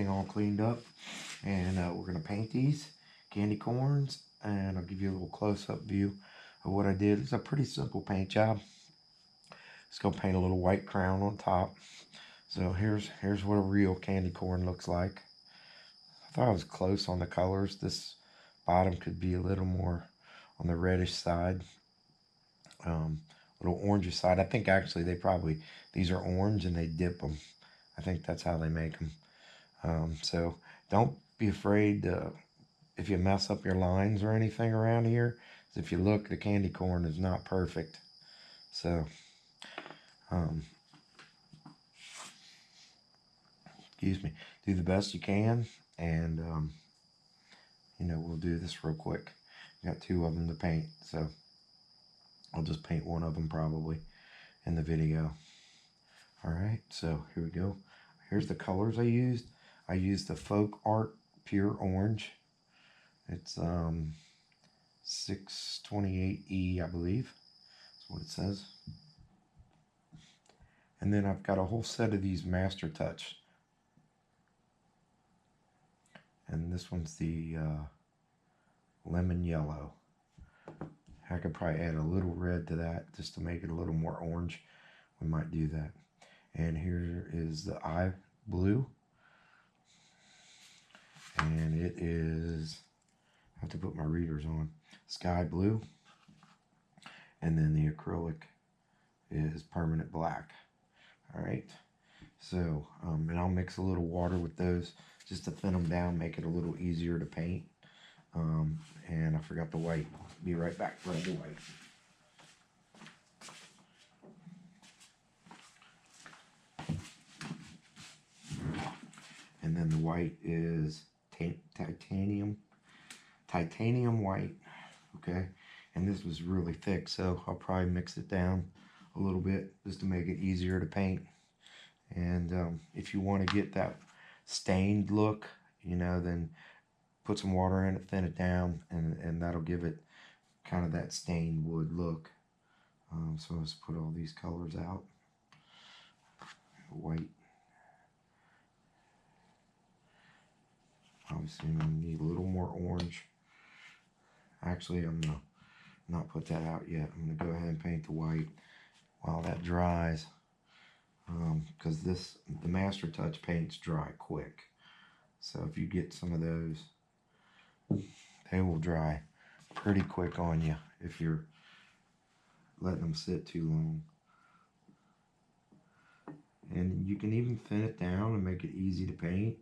everything all cleaned up, and we're going to paint these candy corns, and I'll give you a little close-up view of what I did. It's a pretty simple paint job. Just going to paint a little white crown on top. So here's what a real candy corn looks like. I thought I was close on the colors. This bottom could be a little more on the reddish side, little orangey side. I think actually these are orange and they dip them. I think that's how they make them. So don't be afraid if you mess up your lines or anything around here. If you look, the candy corn is not perfect. So excuse me, do the best you can, and you know, we'll do this real quick. Got two of them to paint, so I'll just paint one of them probably in the video. Alright, so here we go. Here's the colors I used. I used the Folk Art Pure Orange. It's 628E, I believe. That's what it says. And then I've got a whole set of these Master Touch. And this one's the lemon yellow. I could probably add a little red to that just to make it a little more orange. We might do that. And here is the eye blue. And it is, I have to put my readers on, sky blue. And then the acrylic is permanent black. Alright, so, and I'll mix a little water with those just to thin them down, make it a little easier to paint. And I forgot the white. Be right back, grab the white. And then the white is titanium white, okay? And this was really thick, so I'll probably mix it down a little bit just to make it easier to paint. And if you want to get that stained look, you know, then put some water in it, thin it down, and that'll give it kind of that stained wood look. So let's put all these colors out. White. Obviously I'm going to need a little more orange. Actually, I'm going to not put that out yet. I'm going to go ahead and paint the white while that dries. Because the Master Touch paints dry quick. So if you get some of those, they will dry pretty quick on you if you're letting them sit too long. And you can even thin it down and make it easy to paint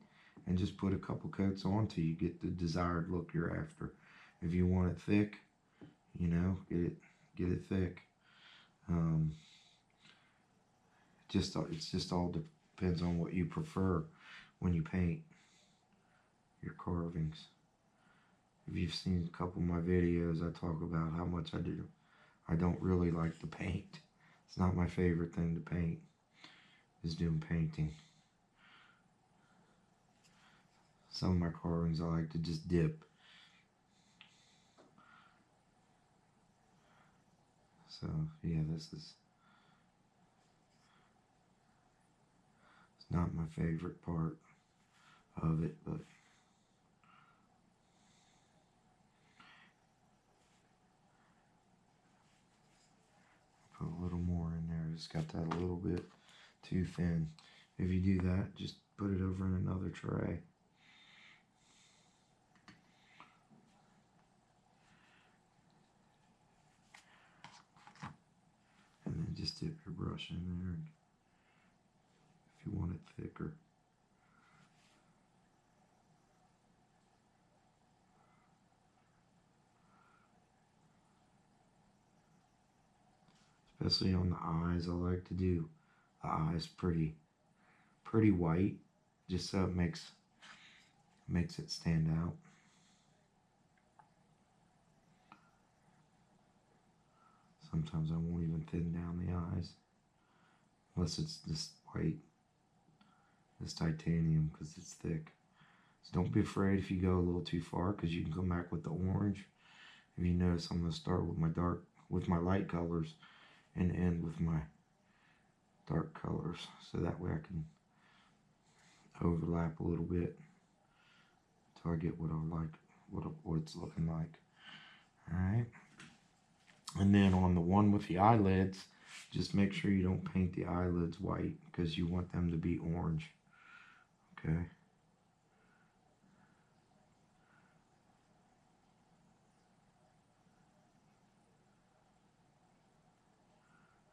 and just put a couple coats on till you get the desired look you're after. If you want it thick, you know, get it thick. It just all depends on what you prefer when you paint your carvings. If you've seen a couple of my videos, I talk about how much I do. I don't really like to paint. It's not my favorite thing to paint, is doing painting. Some of my carvings I like to just dip. So yeah, this is not my favorite part of it, but put a little more in there. Just got that a little bit too thin. If you do that, just put it over in another tray. And then just dip your brush in there if you want it thicker. Especially on the eyes, I like to do the eyes pretty white, just so it makes it stand out. Sometimes I won't even thin down the eyes unless it's this white, this titanium, because it's thick. So don't be afraid if you go a little too far, because you can come back with the orange. If you notice, I'm going to start with my light colors and end with my dark colors, so that way I can overlap a little bit until I get what I like, what it's looking like. Alright. And then on the one with the eyelids, just make sure you don't paint the eyelids white because you want them to be orange. Okay.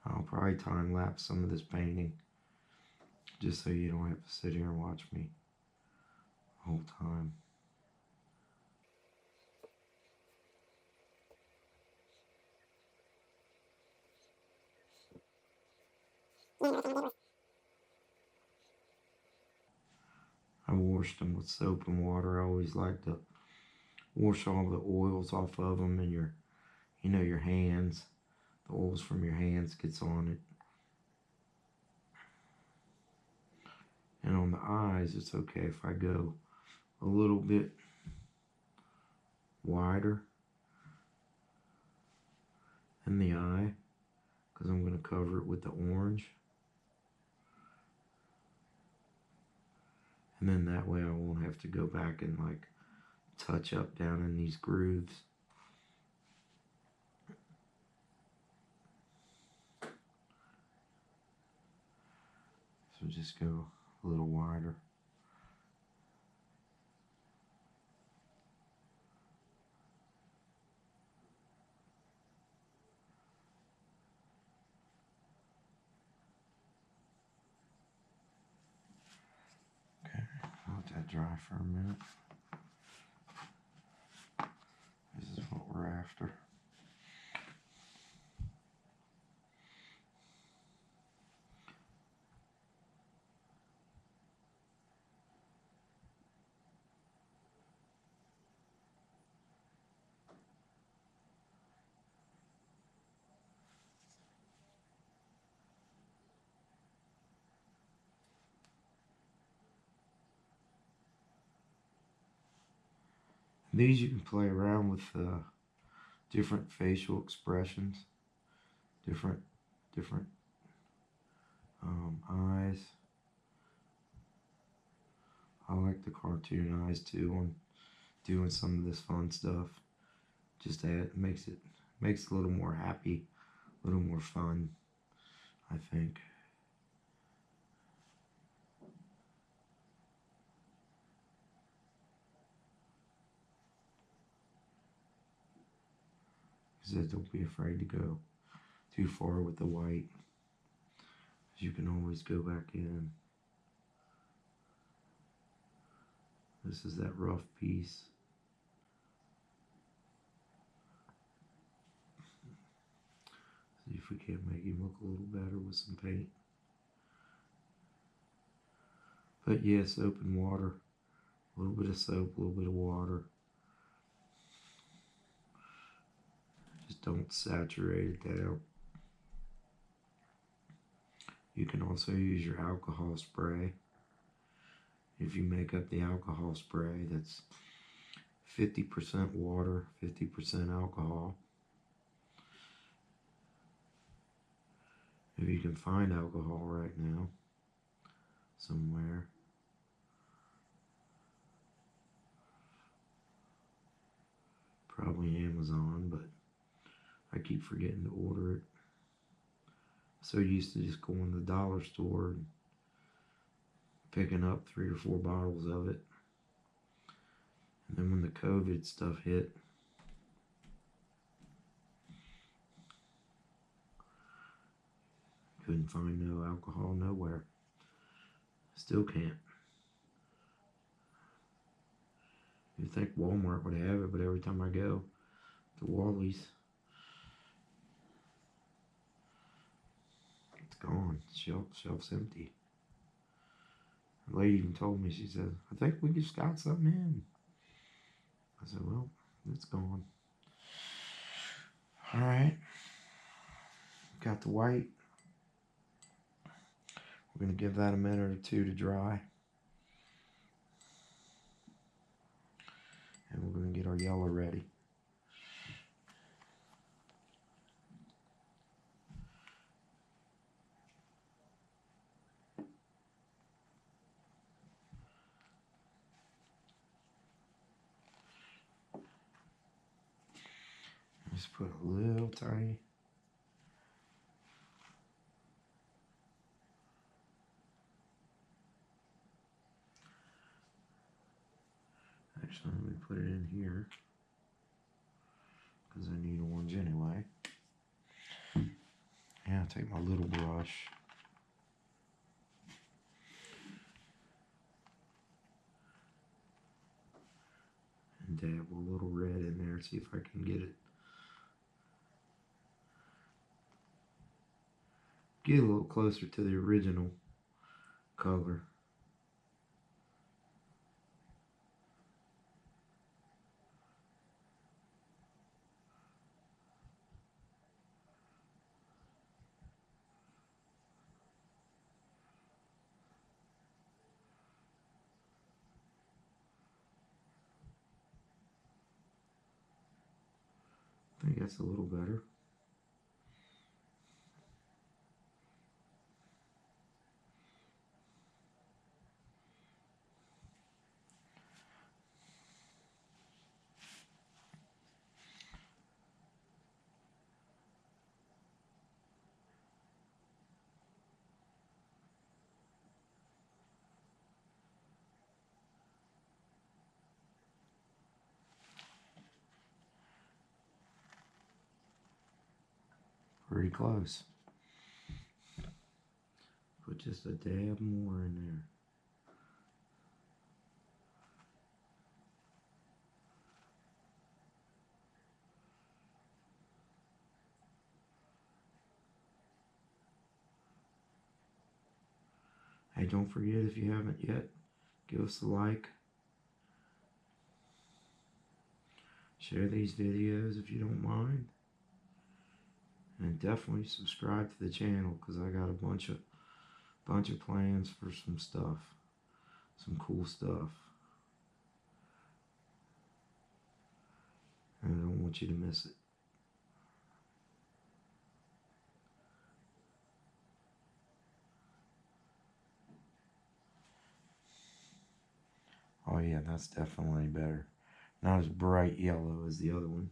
I'll probably time lapse some of this painting just so you don't have to sit here and watch me the whole time. I washed them with soap and water. I always like to wash all the oils off of them and your hands. The oils from your hands gets on it. And on the eyes, it's okay if I go a little bit wider in the eye because I'm going to cover it with the orange. And then that way I won't have to go back and like touch up down in these grooves. So just go a little wider. Okay, I'll let that dry for a minute. This is what we're after. These you can play around with different facial expressions, different eyes. I like the cartoon eyes too on doing some of this fun stuff. Just makes it a little more happy, a little more fun, I think. Because don't be afraid to go too far with the white. You can always go back in. This is that rough piece. See if we can't make him look a little better with some paint. But yeah, soap and water. A little bit of soap, a little bit of water. Just don't saturate it down. You can also use your alcohol spray. If you make up the alcohol spray, that's 50% water, 50% alcohol. If you can find alcohol right now, somewhere. Probably Amazon, but I keep forgetting to order it. So used to just going to the dollar store and picking up 3 or 4 bottles of it. And then when the COVID stuff hit, couldn't find no alcohol nowhere. Still can't. You'd think Walmart would have it, but every time I go to Wally's, it's gone. Shelf's empty. The lady even told me, she said, I think we just got something in. I said, well, it's gone. Alright. Got the white. We're going to give that a minute or two to dry. And we're going to get our yellow ready. Just put a little tiny. Actually, let me put it in here because I need orange anyway. Yeah, I'll take my little brush. And dab a little red in there, see if I can get it. Get a little closer to the original color. I think that's a little better. Pretty close. Put just a dab more in there. Hey, don't forget, if you haven't yet, give us a like. Share these videos if you don't mind. And definitely subscribe to the channel because I got a bunch of plans for some stuff. Some cool stuff. And I don't want you to miss it. Oh yeah, that's definitely better. Not as bright yellow as the other one.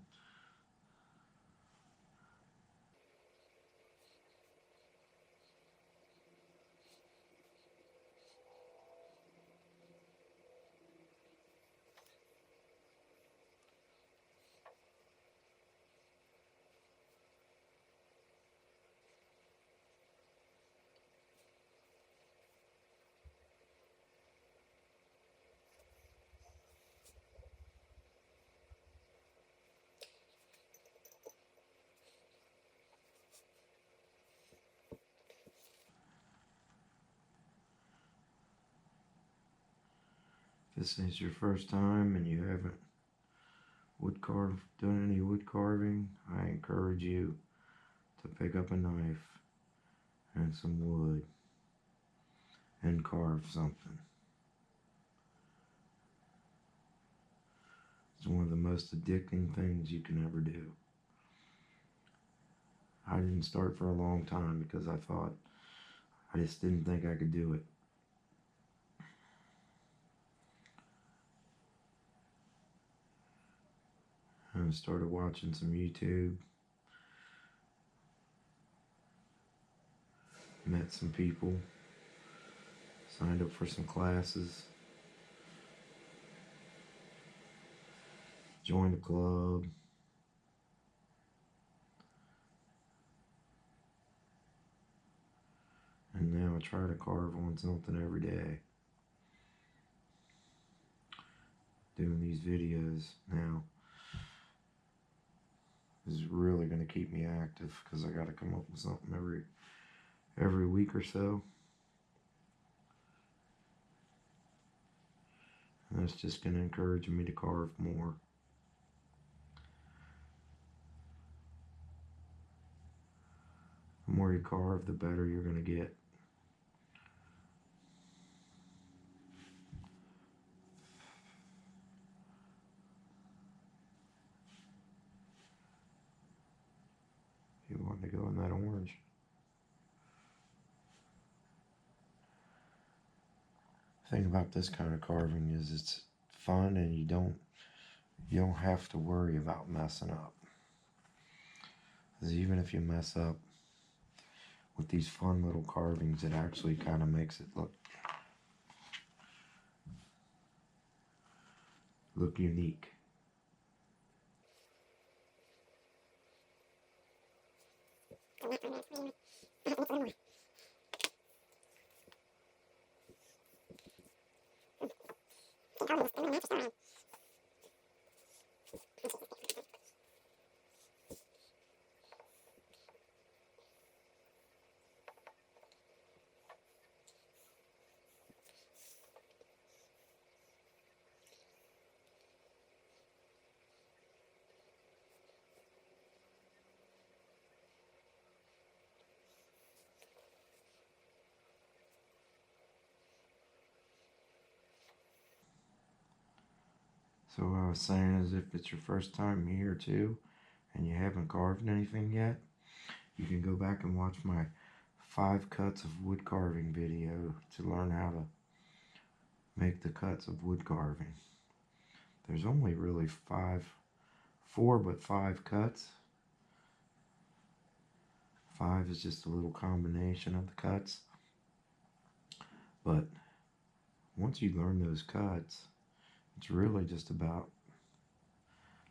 If this is your first time and you haven't done any wood carving, I encourage you to pick up a knife and some wood and carve something. It's one of the most addicting things you can ever do. I didn't start for a long time because I just didn't think I could do it. And I started watching some YouTube. Met some people. Signed up for some classes. Joined a club. And now I try to carve on something every day. Doing these videos now is really going to keep me active because I got to come up with something every week or so. And that's just going to encourage me to carve more. The more you carve, the better you're going to get. You want to go in that orange. The thing about this kind of carving is it's fun and you don't have to worry about messing up. Because even if you mess up with these fun little carvings, it actually kind of makes it look unique. So what I was saying is, if it's your first time here too, and you haven't carved anything yet, you can go back and watch my 5 cuts of wood carving video to learn how to make the cuts of wood carving. There's only really 4 but 5 cuts. 5 is just a little combination of the cuts. But once you learn those cuts, it's really just about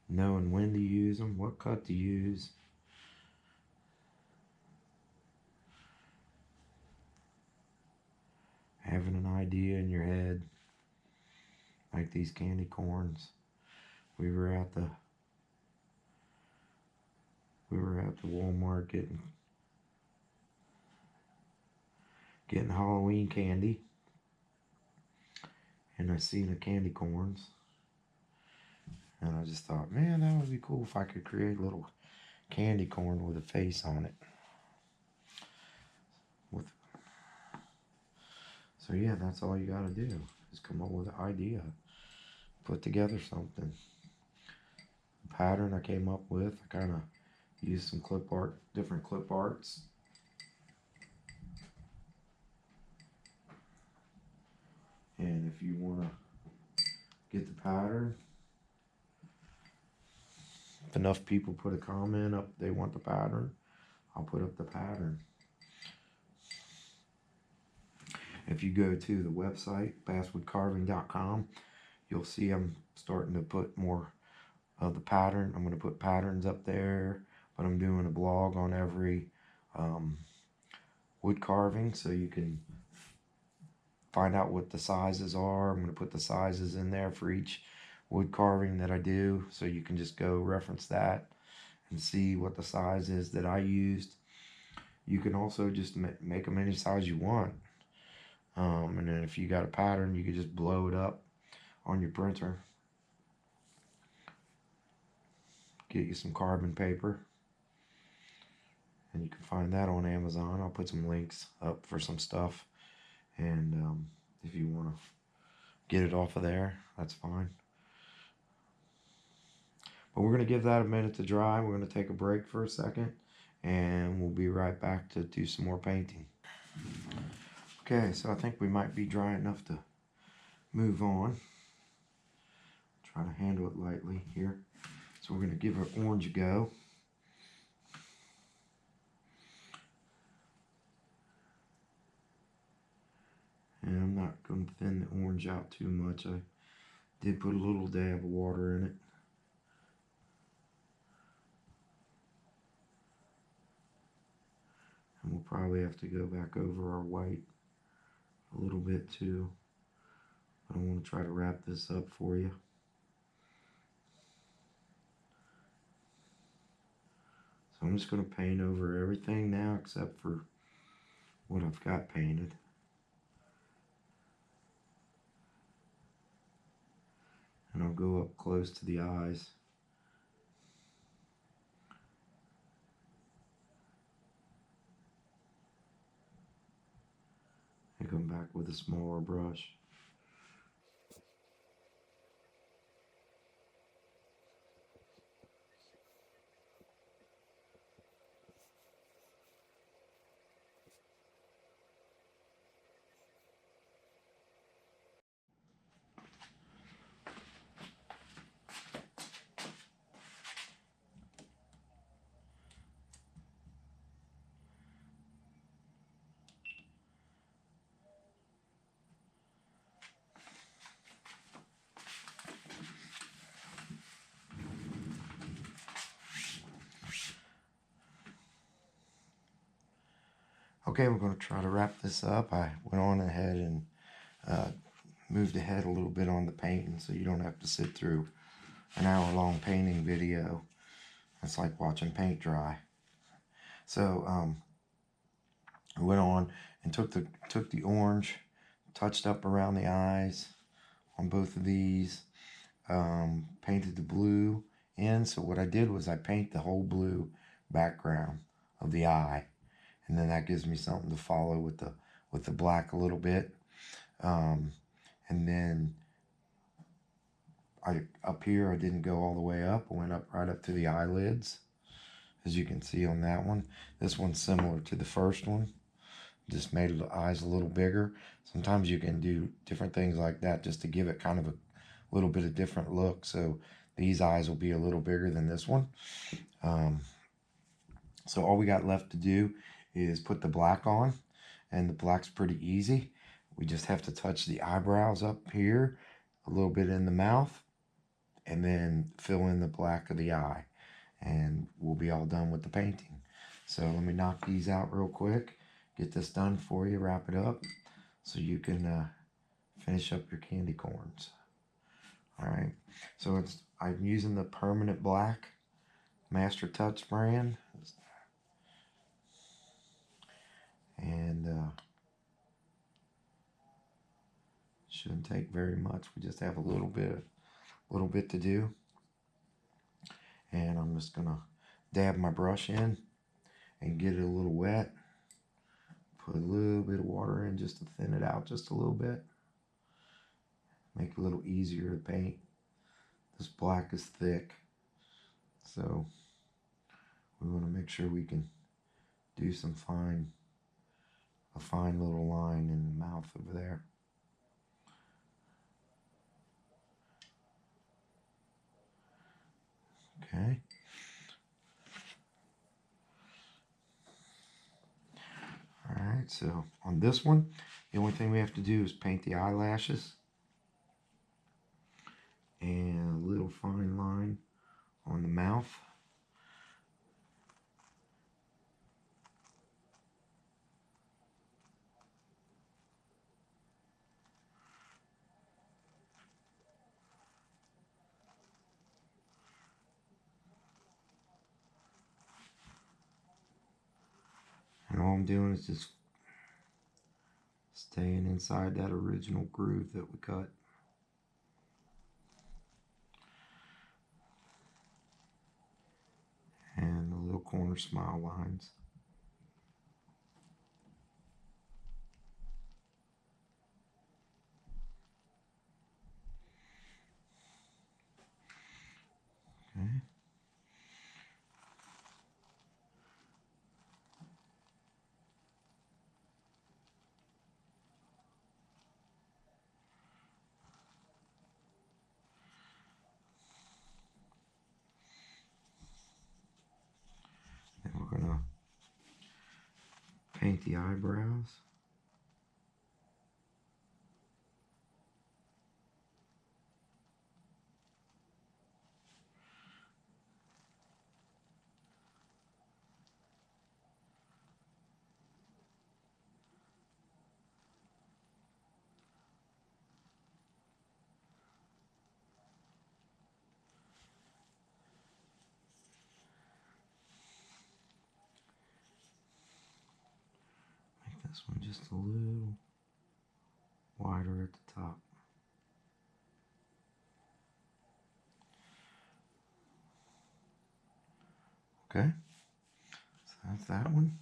knowing when to use them, what cut to use. Having an idea in your head, like these candy corns. We were at the Walmart getting Halloween candy, and I seen the candy corns, and I just thought, man, that would be cool if I could create a little candy corn with a face on it. So yeah, that's all you gotta do, is come up with an idea, put together something. The pattern I came up with, I kind of used some different clip arts. And if you want to get the pattern, if enough people put a comment up they want the pattern, I'll put up the pattern. If you go to the website, basswoodcarving.com, you'll see I'm starting to put more of the pattern. I'm going to put patterns up there, but I'm doing a blog on every wood carving, so you can find out what the sizes are. I'm going to put the sizes in there for each wood carving that I do, so you can just go reference that and see what the size is that I used. You can also just make them any size you want. And then if you got a pattern, you can just blow it up on your printer. Get you some carbon paper, and you can find that on Amazon. I'll put some links up for some stuff, and if you want to get it off of there, that's fine. But we're going to give that a minute to dry. We're going to take a break for a second, and we'll be right back to do some more painting. Okay, so I think we might be dry enough to move on. Try to handle it lightly here. So we're going to give our orange a go. And I'm not going to thin the orange out too much. I did put a little dab of water in it. And we'll probably have to go back over our white a little bit too. But I want to try to wrap this up for you. So I'm just going to paint over everything now except for what I've got painted. And I'll go up close to the eyes. And come back with a smaller brush. Okay, we're going to try to wrap this up. I went on ahead and moved ahead a little bit on the painting so you don't have to sit through an hour-long painting video. It's like watching paint dry. So I went on and took the orange, touched up around the eyes on both of these, painted the blue in. So what I did was I paint the whole blue background of the eye, and then that gives me something to follow with the black a little bit. And then up here I didn't go all the way up. I went up right up to the eyelids, as you can see on that one. This one's similar to the first one, just made the eyes a little bigger. Sometimes you can do different things like that just to give it kind of a little bit of different look. So these eyes will be a little bigger than this one. So all we got left to do is put the black on, and the black's pretty easy. We just have to touch the eyebrows up here, a little bit in the mouth, and then fill in the black of the eye, and we'll be all done with the painting. So let me knock these out real quick, get this done for you, wrap it up, so you can finish up your candy corns. All right, so I'm using the permanent black Master Touch brand, and shouldn't take very much. We just have a little bit to do, and I'm just gonna dab my brush in and get it a little wet. Put a little bit of water in just to thin it out just a little bit. Make it a little easier to paint. This black is thick, so we want to make sure we can do a fine little line in the mouth over there. Okay. Alright, so on this one, the only thing we have to do is paint the eyelashes and a little fine line on the mouth. And all I'm doing is just staying inside that original groove that we cut. And the little corner smile lines. Okay. Then we're gonna paint the eyebrows. Make this one just a little wider at the top. Okay, so that's that one.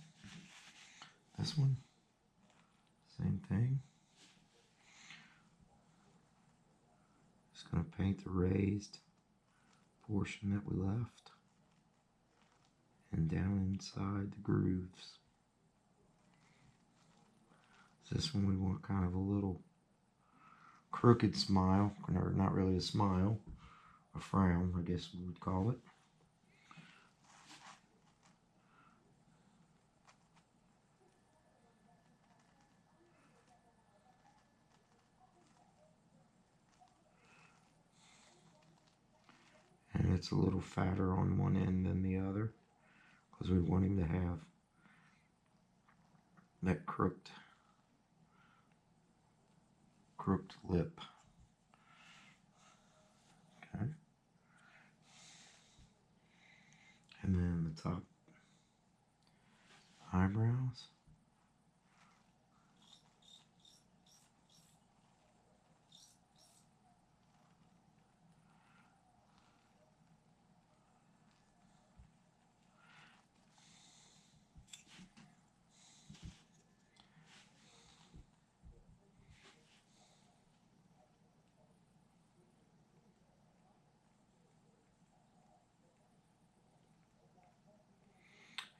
This one, same thing. Just gonna paint the raised portion that we left and down inside the grooves. So this one we want kind of a little crooked smile, or not really a smile, a frown, I guess we would call it. And it's a little fatter on one end than the other because we want him to have that crooked lip. Okay. And then the top eyebrows.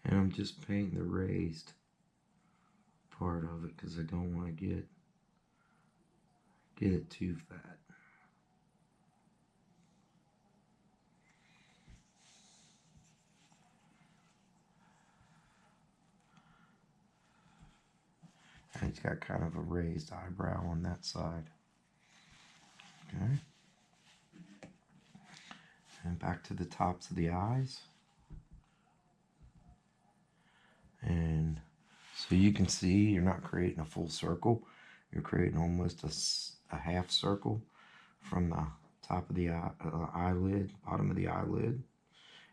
And I'm just painting the raised part of it because I don't want to get it too fat. And he's got kind of a raised eyebrow on that side. Okay. And back to the tops of the eyes. And so you can see you're not creating a full circle. You're creating almost a half circle from the top of the eyelid, bottom of the eyelid.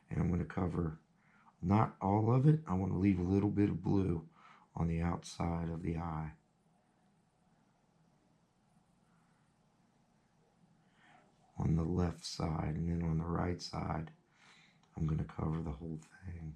And I'm going to cover not all of it. I want to leave a little bit of blue on the outside of the eye. On the left side, and then on the right side, I'm going to cover the whole thing.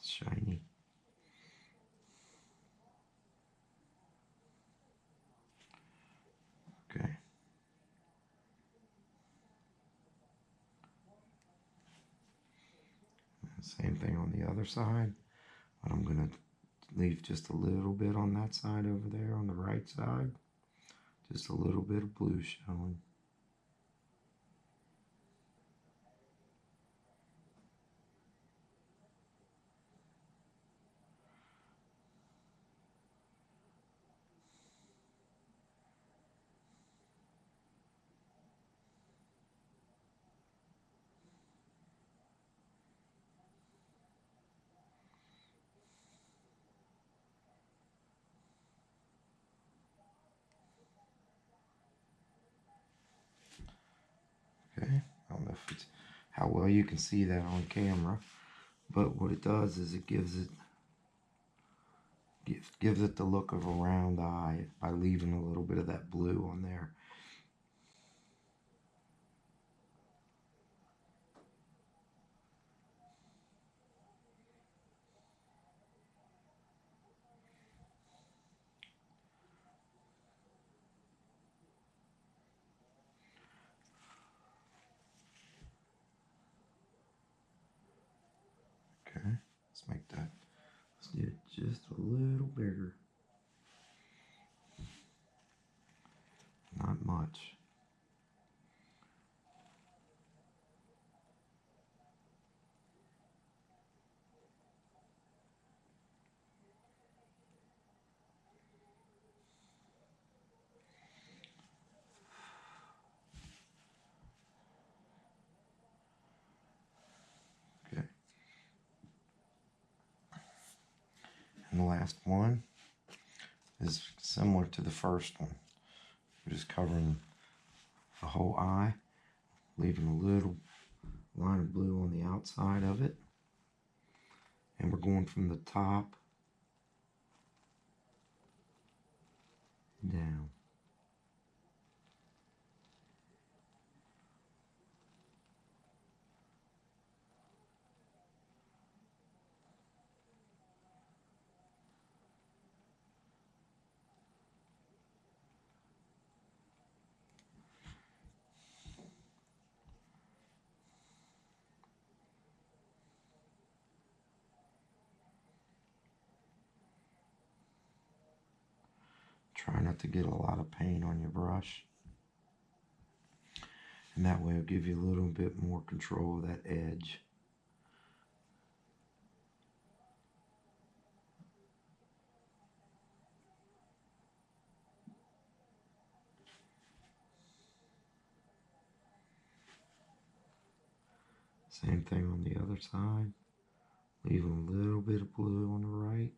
It's shiny. Okay. Same thing on the other side, but I'm going to leave just a little bit on that side over there on the right side. Just a little bit of blue showing. Okay, I don't know if it's how well you can see that on camera, but what it does is it gives it the look of a round eye by leaving a little bit of that blue on there. Okay, let's make that. Let's get it just a little bigger. Not much. Okay. And the last one is similar to the first one. We're just covering the whole eye, leaving a little line of blue on the outside of it. And we're going from the top down. Try not to get a lot of paint on your brush. And that way it'll give you a little bit more control of that edge. Same thing on the other side. Leaving a little bit of blue on the right.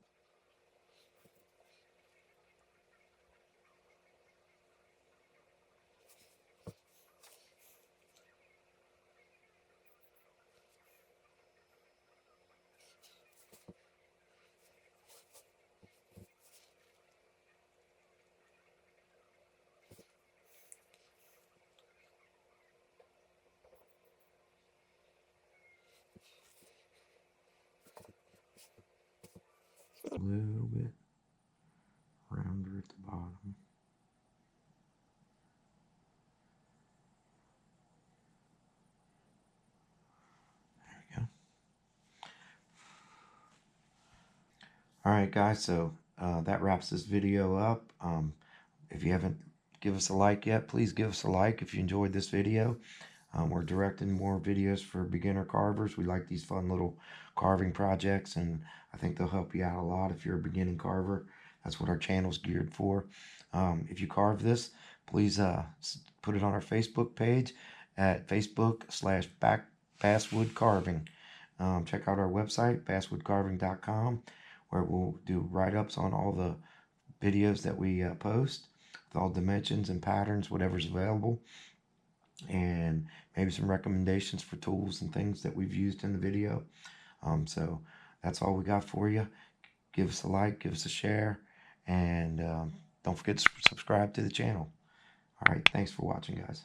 A little bit rounder at the bottom. There we go. Alright guys, so that wraps this video up. If you haven't give us a like yet, please give us a like if you enjoyed this video. We're directing more videos for beginner carvers. We like these fun little carving projects, and I think they'll help you out a lot if you're a beginning carver. That's what our channel's geared for. If you carve this, please put it on our Facebook page at Facebook/Basswood Carving. Check out our website, basswoodcarving.com, where we'll do write-ups on all the videos that we post, with all dimensions and patterns, whatever's available, and maybe some recommendations for tools and things that we've used in the video. So that's all we got for you. Give us a like, give us a share, and don't forget to subscribe to the channel. All right, thanks for watching, guys.